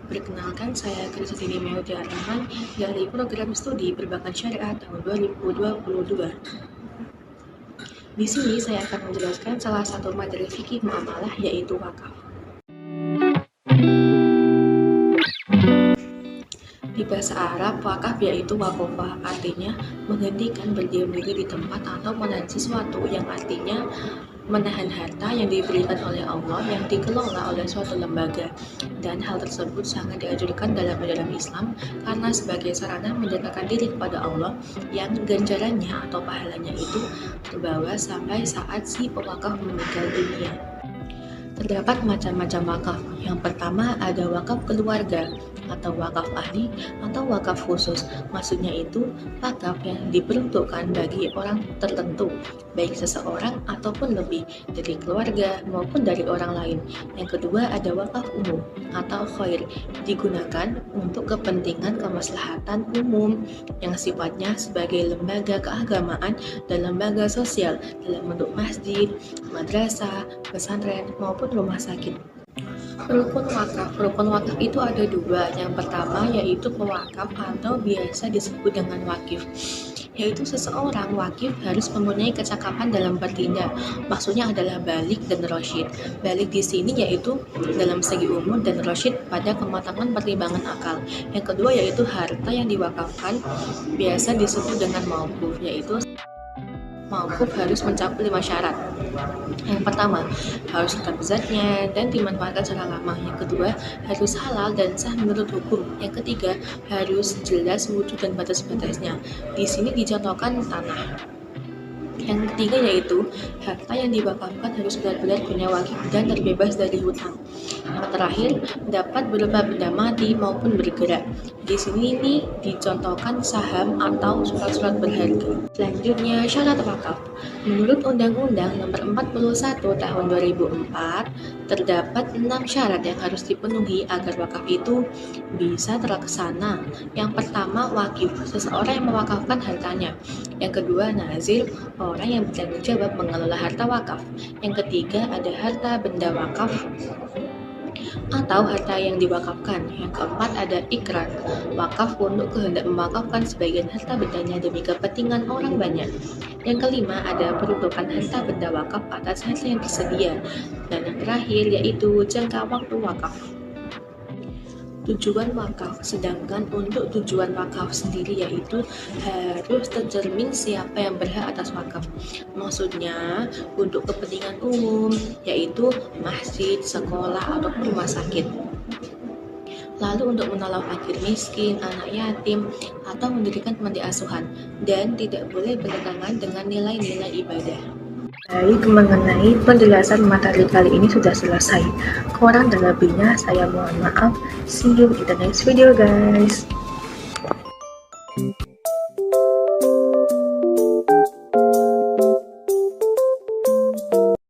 Perkenalkan, saya Krisdayanti Maudy Rahman dari Program Studi Perbankan Syariah tahun 2022. Di sini saya akan menjelaskan salah satu materi fikih muamalah, yaitu wakaf. Di bahasa Arab, wakaf yaitu waqafa, artinya menghentikan berdiam diri di tempat atau menahan sesuatu, yang artinya menahan harta yang diberikan oleh Allah yang dikelola oleh suatu lembaga. Dan hal tersebut sangat dianjurkan dalam ajaran Islam karena sebagai sarana mendekatkan diri kepada Allah yang ganjarannya atau pahalanya itu terbawa sampai saat si pewakaf meninggal dunia. Terdapat macam-macam wakaf. Yang pertama ada wakaf keluarga atau wakaf ahli atau wakaf khusus. Maksudnya itu wakaf yang diperuntukkan bagi orang tertentu, baik seseorang ataupun lebih dari keluarga maupun dari orang lain. Yang kedua ada wakaf umum atau khair, digunakan untuk kepentingan kemaslahatan umum yang sifatnya sebagai lembaga keagamaan dan lembaga sosial dalam bentuk masjid, madrasah, pesantren maupun rumah sakit. Rukun wakaf itu ada dua. Yang pertama yaitu pewakaf atau biasa disebut dengan wakif, yaitu seseorang wakif harus mempunyai kecakapan dalam bertindak. Maksudnya adalah balik dan rasyid. Balik di sini yaitu dalam segi umur dan rasyid pada kematangan pertimbangan akal. Yang kedua yaitu harta yang diwakafkan biasa disebut dengan mauquf, yaitu mauquf harus mencakup 5 syarat. Yang pertama, harus tetap zatnya dan dimanfaatkan secara lama. Yang kedua, harus halal dan sah menurut hukum. Yang ketiga, harus jelas wujud dan batas-batasnya. Di sini dicontohkan tanah. Yang ketiga yaitu harta yang diwakafkan harus benar-benar punya wakif dan terbebas dari hutang. Yang terakhir, dapat berupa benda mati maupun bergerak. Di sini ini dicontohkan saham atau surat-surat berharga. Selanjutnya, syarat wakaf. Menurut Undang-Undang Nomor 41 Tahun 2004, terdapat 6 syarat yang harus dipenuhi agar wakaf itu bisa terlaksana. Yang pertama, wakif, seseorang yang mewakafkan hartanya. Yang kedua, nazir, orang yang bertanggung jawab mengelola harta wakaf. Yang ketiga, ada harta benda wakaf atau harta yang diwakafkan. Yang keempat ada ikrar, wakaf untuk kehendak mewakafkan sebagian harta bendanya demi kepentingan orang banyak. Yang kelima ada peruntukan harta benda wakaf atas harta yang tersedia. Dan yang terakhir yaitu jangka waktu wakaf. Tujuan wakaf, sedangkan untuk tujuan wakaf sendiri yaitu harus tercermin siapa yang berhak atas wakaf. Maksudnya untuk kepentingan umum, yaitu masjid, sekolah, ataupun rumah sakit. Lalu untuk menolong fakir miskin, anak yatim, atau mendirikan panti asuhan, dan tidak boleh bertentangan dengan nilai-nilai ibadah. Baik, mengenai penjelasan materi kali ini sudah selesai. Kurang dan lebihnya saya mohon maaf. See you in the next video guys.